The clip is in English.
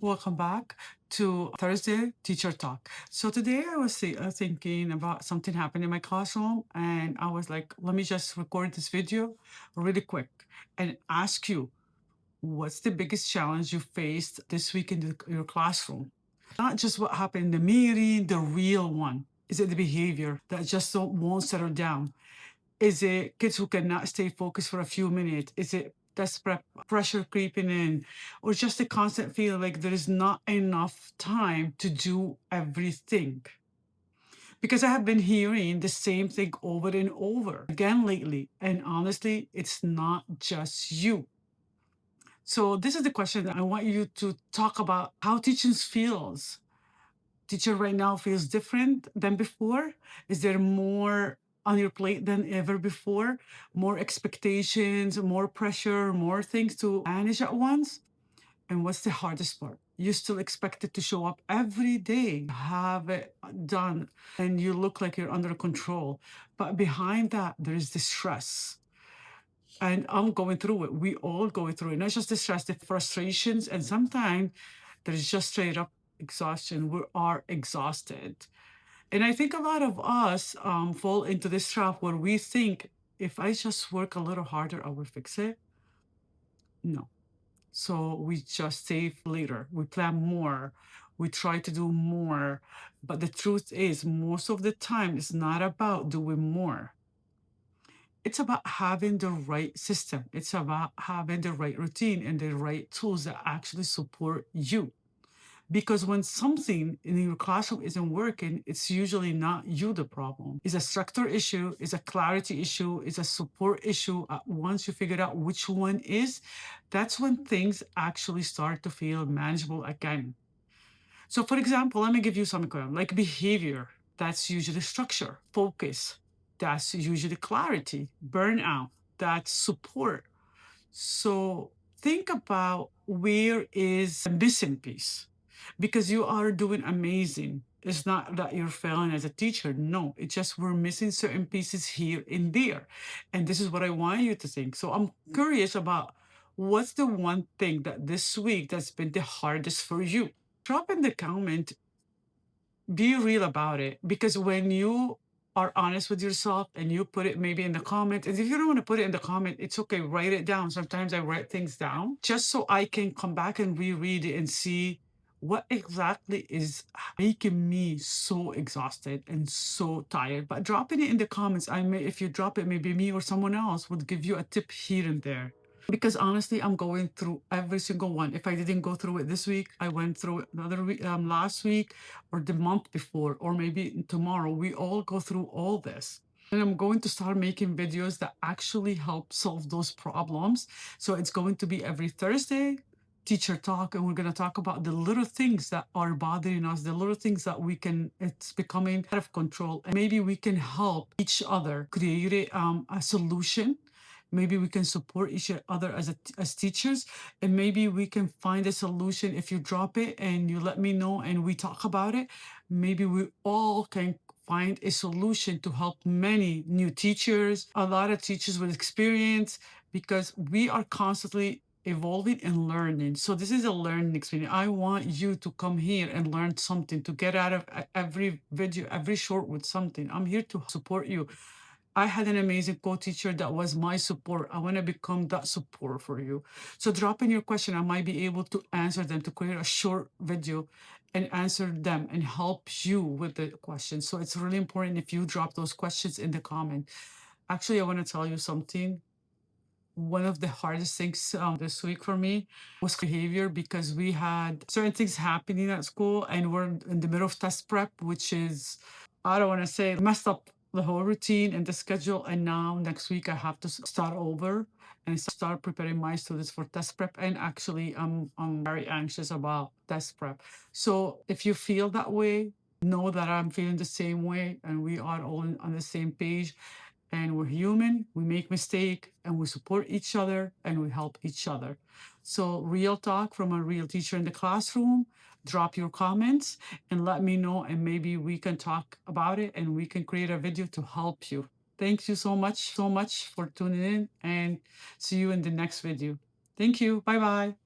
Welcome back to Thursday Teacher Talk. So today I was thinking about something happened in my classroom, and I was like, let me just record this video really quick and ask you, what's the biggest challenge you faced this week in your classroom? Not just what happened in the meeting, the real one. Is it the behavior that just won't settle down? Is it kids who cannot stay focused for a few minutes? Is it desperate pressure creeping in? Or just a constant feeling like there is not enough time to do everything? Because I have been hearing the same thing over and over again lately. And honestly, it's not just you. So this is the question that I want you to talk about how teaching feels. Teacher right now feels different than before? Is there more on your plate than ever before? More expectations, more pressure, more things to manage at once? And what's the hardest part? You still expected to show up every day, have it done, and you look like you're under control. But behind that, there is the stress. And I'm going through it. We all go through it. Not just the stress, the frustrations, and sometimes there's just straight up exhaustion. We are exhausted. And I think a lot of us fall into this trap where we think if I just work a little harder, I will fix it. No. So we just save later. We plan more. We try to do more. But the truth is, most of the time, it's not about doing more. It's about having the right system. It's about having the right routine and the right tools that actually support you. Because when something in your classroom isn't working, it's usually not you the problem. It's a structure issue, it's a clarity issue, it's a support issue. Once you figure out which one is, that's when things actually start to feel manageable again. So, for example, let me give you some example. Like behavior, that's usually structure. Focus, that's usually clarity. Burnout, that's support. So think about where is the missing piece, because you are doing amazing. It's not that you're failing as a teacher. No, it's just we're missing certain pieces here and there. And this is what I want you to think. So I'm curious about what's the one thing that this week that's been the hardest for you. Drop in the comment, be real about it, because when you are honest with yourself and you put it maybe in the comment, and if you don't want to put it in the comment, it's okay, write it down. Sometimes I write things down just so I can come back and reread it and see what exactly is making me so exhausted and so tired. But dropping it in the comments, I may, if you drop it, maybe me or someone else would give you a tip here and there. Because honestly, I'm going through every single one. If I didn't go through it this week, I went through it another week, last week, or the month before, or maybe tomorrow. We all go through all this. And I'm going to start making videos that actually help solve those problems. So it's going to be every Thursday, teacher talk, and we're going to talk about the little things that are bothering us, the little things that we can, it's becoming out of control. And maybe we can help each other create a solution. Maybe we can support each other as teachers, and maybe we can find a solution. If you drop it and you let me know and we talk about it, maybe we all can find a solution to help many new teachers, a lot of teachers with experience, because we are constantly evolving and learning. So this is a learning experience. I want you to come here and learn something, to get out of every video, every short with something. I'm here to support you. I had an amazing co-teacher that was my support. I want to become that support for you. So drop in your question. I might be able to answer them, to create a short video and answer them and help you with the questions. So it's really important if you drop those questions in the comment. Actually, I want to tell you something. One of the hardest things this week for me was behavior, because we had certain things happening at school and we're in the middle of test prep, which is, I don't want to say, messed up the whole routine and the schedule. And now next week I have to start over and start preparing my students for test prep. And actually, I'm very anxious about test prep. So if you feel that way, know that I'm feeling the same way, and we are all on the same page. And we're human, we make mistake, and we support each other and we help each other. So real talk from a real teacher in the classroom. Drop your comments and let me know, and maybe we can talk about it and we can create a video to help you. Thank you so much for tuning in, and see you in the next video. Thank you. Bye bye.